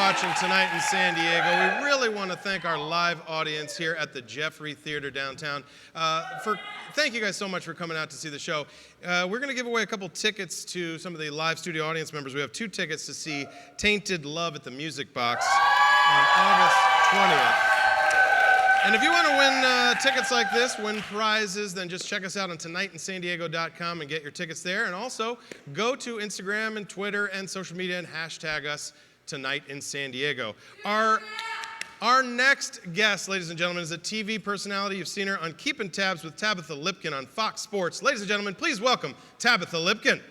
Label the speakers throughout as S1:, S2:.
S1: watching tonight in San Diego. We really want to thank our live audience here at the Jeffrey Theater downtown. Thank you guys so much for coming out to see the show. We're going to give away a couple tickets to some of the live studio audience members. We have 2 tickets to see Tainted Love at the Music Box on August 20th. And if you want to win tickets like this, win prizes, then just check us out on tonightinsandiego.com and get your tickets there. And also, go to Instagram and Twitter and social media and hashtag us Tonight in San Diego. Our next guest, ladies and gentlemen, is a TV personality. You've seen her on Keeping Tabs with Tabitha Lipkin on Fox Sports. Ladies and gentlemen, please welcome Tabitha Lipkin.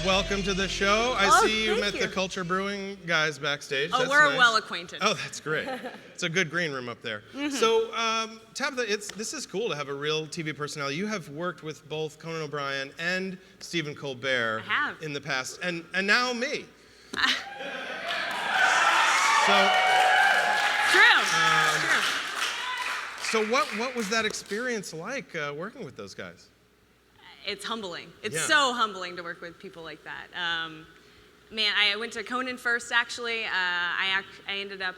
S1: Welcome to the show. I see you met the Culture Brewing guys backstage.
S2: Oh,
S1: that's
S2: we're
S1: nice.
S2: well acquainted.
S1: Oh, that's great. It's a good green room up there. Mm-hmm. So, Tabitha, this is cool to have a real TV personality. You have worked with both Conan O'Brien and Stephen Colbert in the past, and now me.
S2: True.
S1: So what was that experience like working with those guys?
S2: It's humbling. It's so humbling to work with people like that. Man, I went to Conan first, actually. I ended up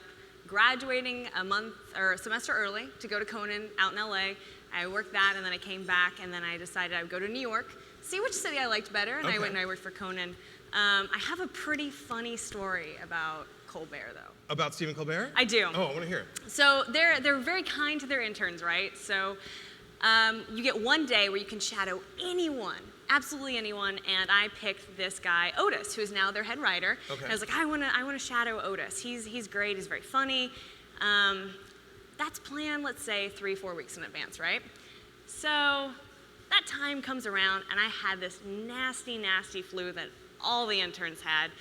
S2: graduating a semester early to go to Conan out in LA. I worked that, and then I came back, and then I decided I would go to New York, see which city I liked better, and I went and I worked for Conan. I have a pretty funny story about Colbert, though.
S1: About Stephen Colbert?
S2: I do.
S1: Oh, I want to hear it.
S2: So they're very kind to their interns, right? So you get one day where you can shadow anyone, absolutely anyone, and I picked this guy, Otis, who is now their head writer. Okay. And I was like, I want to shadow Otis. He's great. He's very funny. That's planned, let's say, 3-4 weeks in advance, right? So that time comes around, and I had this nasty, nasty flu that all the interns had.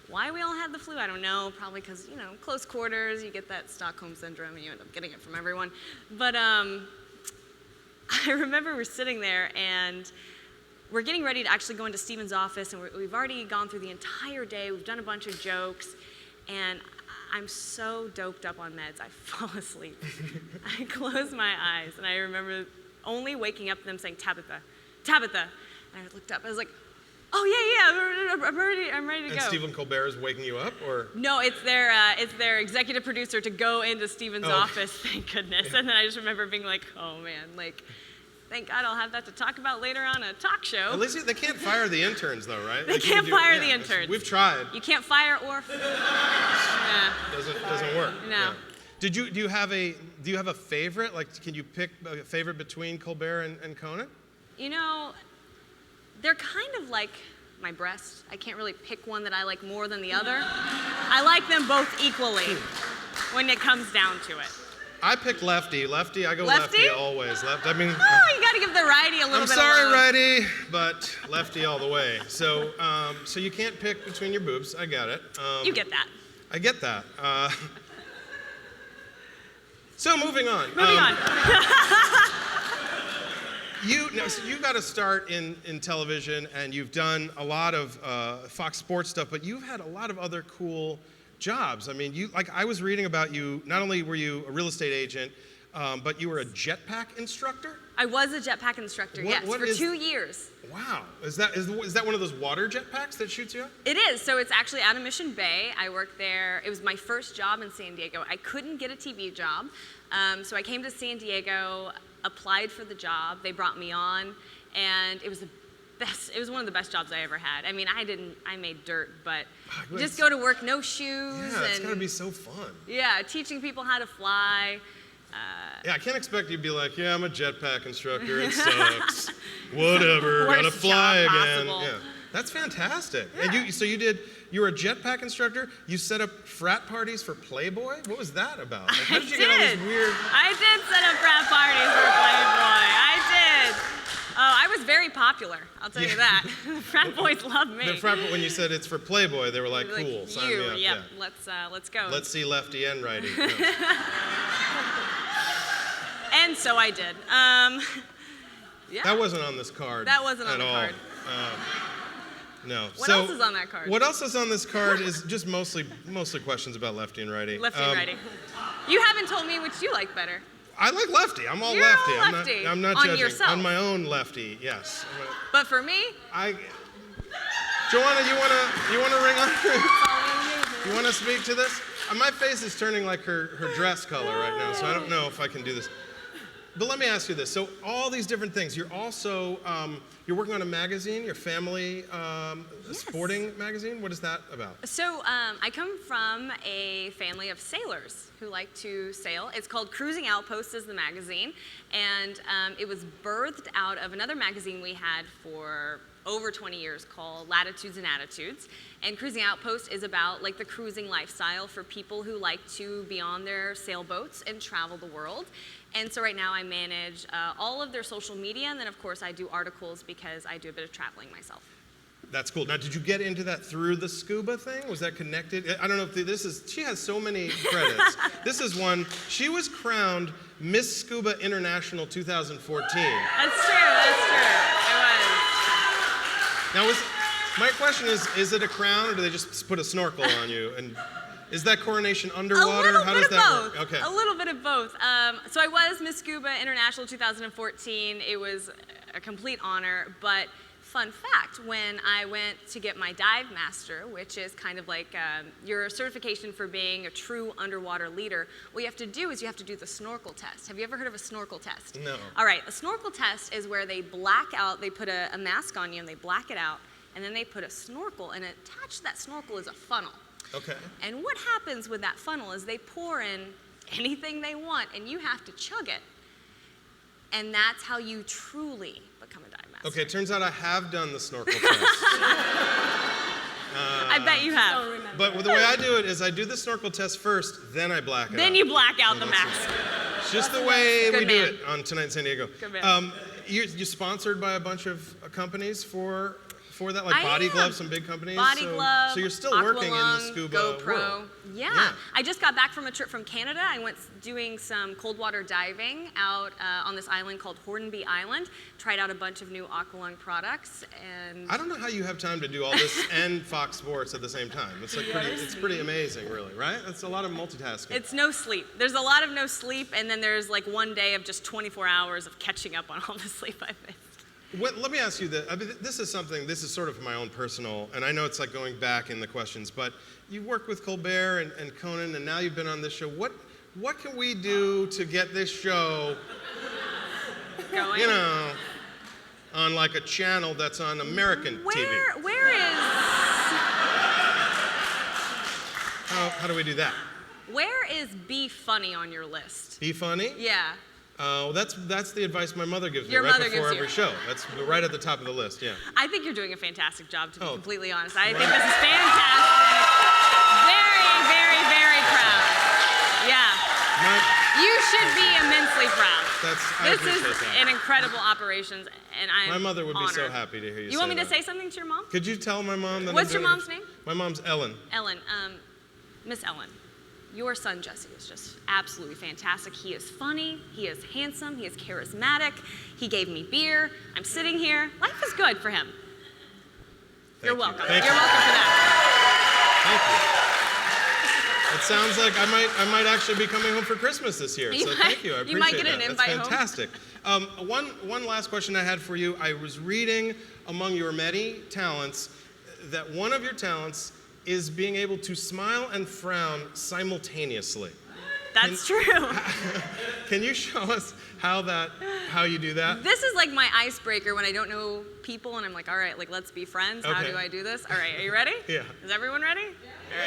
S2: Why we all had the flu, I don't know. Probably because, close quarters, you get that Stockholm syndrome, and you end up getting it from everyone. But I remember we're sitting there, and we're getting ready to actually go into Stephen's office, and we've already gone through the entire day. We've done a bunch of jokes, and I'm so doped up on meds, I fall asleep. I close my eyes, and I remember only waking up and them saying, Tabitha. And I looked up, I was like, oh, yeah, I'm ready to go.
S1: And Stephen Colbert is waking you up, or?
S2: No, it's their executive producer to go into Stephen's office, thank goodness. Yeah. And then I just remember being like, oh man, thank God I'll have that to talk about later on a talk show.
S1: At least they can't fire the interns though, right?
S2: They can't fire the interns.
S1: We've tried.
S2: You can't fire or
S1: Doesn't work.
S2: No.
S1: Yeah. Do you have a favorite? Like, can you pick a favorite between Colbert and Conan?
S2: They're kind of like my breast. I can't really pick one that I like more than the other. I like them both equally when it comes down to it.
S1: I picked lefty. I go lefty always. You
S2: gotta give the righty a little bit of love.
S1: I'm sorry, righty, but lefty all the way. So you can't pick between your boobs. I got it.
S2: You get that.
S1: I get that. So moving on. You got to start in television, and you've done a lot of Fox Sports stuff, but you've had a lot of other cool jobs. I mean, I was reading about you. Not only were you a real estate agent, but you were a jetpack instructor.
S2: I was a jetpack instructor. For 2 years.
S1: Wow, is that one of those water jetpacks that shoots you up?
S2: It is. So it's actually out of Mission Bay. I worked there. It was my first job in San Diego. I couldn't get a TV job, so I came to San Diego. Applied for the job, they brought me on, and it was one of the best jobs I ever had. I mean, I made dirt, but just go to work, no shoes.
S1: Yeah, it's gotta be so fun.
S2: Yeah, teaching people how to fly.
S1: I can't expect you to be like, yeah, I'm a jetpack instructor, it sucks. Whatever, gotta fly again. Yeah. That's fantastic. Yeah. And you were a jetpack instructor, you set up frat parties for Playboy? What was that about? Like, how did you get all these weird...
S2: I did set up frat parties for Playboy. I did. I was very popular, I'll tell you that. The frat boys loved me.
S1: When you said it's for Playboy, they were like, cool, sign me up.
S2: Yep, let's go.
S1: Let's see lefty and righty.
S2: And so I did.
S1: That wasn't on this card.
S2: That wasn't on the card.
S1: No.
S2: What else is on that card?
S1: What else is on this card is just mostly questions about lefty and righty.
S2: Lefty and righty. You haven't told me which you like better.
S1: I like lefty. I'm all
S2: You're
S1: lefty.
S2: all lefty.
S1: I'm not
S2: On
S1: judging.
S2: yourself.
S1: On my own lefty, yes.
S2: But for me,
S1: Joanna, you wanna ring on? You wanna speak to this? My face is turning like her dress color right now, so I don't know if I can do this. But let me ask you this. So all these different things. You're also, you're working on a magazine, your family sporting magazine. What is that about?
S2: So I come from a family of sailors who like to sail. It's called Cruising Outpost is the magazine. And it was birthed out of another magazine we had for over 20 years called Latitudes and Attitudes. And Cruising Outpost is about like the cruising lifestyle for people who like to be on their sailboats and travel the world. And so right now I manage all of their social media, and then of course I do articles because I do a bit of traveling myself.
S1: That's cool. Now, did you get into that through the scuba thing? Was that connected? I don't know if this is, she has so many credits. This is one, she was crowned Miss Scuba International 2014.
S2: That's true, it was.
S1: Now, my question is it a crown, or do they just put a snorkel on you? And is that coronation underwater? How does that work? Okay.
S2: A little bit of both. So I was Miss Scuba International 2014. It was a complete honor, but fun fact, when I went to get my dive master, which is kind of like your certification for being a true underwater leader, what you have to do is you have to do the snorkel test. Have you ever heard of a snorkel test?
S1: No.
S2: All right, a snorkel test is where they black out, they put a mask on you and they black it out, and then they put a snorkel, and attached to that snorkel is a funnel.
S1: Okay.
S2: And what happens with that funnel is they pour in anything they want, and you have to chug it. And that's how you truly become a dive master.
S1: Okay, it turns out I have done the snorkel test.
S2: I bet you have.
S1: But the way I do it is I do the snorkel test first, then I black it out.
S2: Then you black out the mask.
S1: It's just the way we do
S2: man.
S1: it on Tonight in San Diego.
S2: Good man.
S1: You're sponsored by a bunch of companies for that, like Body Glove, some big companies.
S2: Body Glove.
S1: So you're still working in the scuba
S2: GoPro.
S1: world.
S2: Yeah. I just got back from a trip from Canada. I went doing some cold water diving out on this island called Hornby Island. Tried out a bunch of new Aqualung products, and
S1: I don't know how you have time to do all this and Fox Sports at the same time. It's like it's pretty amazing, really, right? It's a lot of multitasking.
S2: It's no sleep. There's a lot of no sleep, and then there's like one day of just 24 hours of catching up on all the sleep I've missed.
S1: Let me ask you this. I mean, this is sort of my own personal, and I know it's like going back in the questions, but you've worked with Colbert and Conan, and now you've been on this show. What can we do to get this show,
S2: Going?
S1: you know, on like a channel that's on American TV?
S2: Where is...
S1: How do we do that?
S2: Where is Be Funny on your list?
S1: Be funny?
S2: Yeah.
S1: That's the advice my mother gives me
S2: Your
S1: right
S2: mother
S1: before
S2: gives
S1: every
S2: you.
S1: show. That's right at the top of the list, yeah.
S2: I think you're doing a fantastic job, to be
S1: Oh.
S2: completely honest. I think this is fantastic. Very, very, very proud. Yeah. You should be immensely proud.
S1: I
S2: This
S1: appreciate
S2: is
S1: that.
S2: an incredible operations, and I'm
S1: My mother would be so
S2: honored.
S1: happy to hear you say
S2: You want me to
S1: that.
S2: say something to your mom?
S1: Could you tell my mom that
S2: What's
S1: I'm
S2: your
S1: doing
S2: mom's name?
S1: My mom's Ellen.
S2: Ellen. Miss Ellen. Your son, Jesse, is just absolutely fantastic. He is funny, he is handsome, he is charismatic, he gave me beer, I'm sitting here. Life is good for him. You're welcome.
S1: Thank
S2: You're
S1: you.
S2: welcome for that.
S1: Thank you. It sounds like I might actually be coming home for Christmas this year. So thank you. I appreciate
S2: You might get an
S1: that.
S2: invite
S1: That's fantastic. One last question I had for you. I was reading among your many talents that one of your talents is being able to smile and frown simultaneously.
S2: That's true.
S1: Can you show us how you do that?
S2: This is like my icebreaker when I don't know people and I'm like, all right, like let's be friends. How
S1: Okay.
S2: do I do this? All right, are you ready?
S1: Yeah.
S2: Is everyone ready? Yeah. All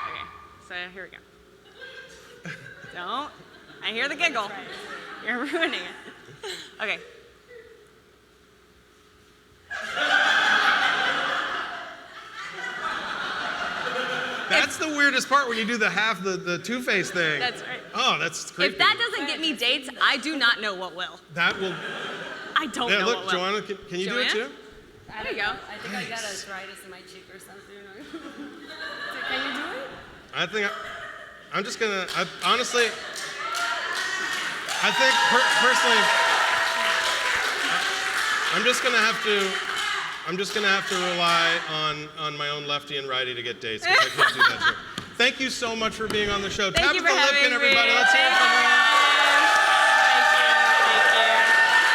S2: right. Okay, so here we go. Don't. I hear the giggle. You're ruining it. Okay.
S1: That's the weirdest part when you do the two-face thing.
S2: That's right.
S1: Oh, that's creepy.
S2: If that doesn't get me dates, I do not know what will.
S1: That will.
S2: I don't
S1: Yeah,
S2: know
S1: look,
S2: what will.
S1: Joanna, can you do it
S2: Joanna?
S1: too?
S2: There you go.
S3: I think I got arthritis in my cheek or something. Can you do it?
S1: I think I'm just gonna. Honestly, I think personally, I'm just gonna have to. I'm just going to have to rely on my own lefty and righty to get dates, because I can't do that here. Thank you so much for being on the show.
S2: Thank you for
S1: Tabitha
S2: having
S1: Lipkin, everybody.
S2: me.
S1: Let's hear it for her.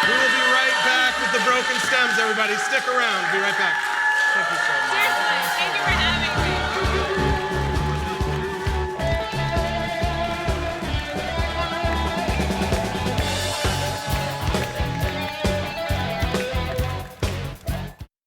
S1: We will be right back with the broken stems, everybody. Stick around. Be right back. Thank you so much.
S2: Seriously, thank you for having me.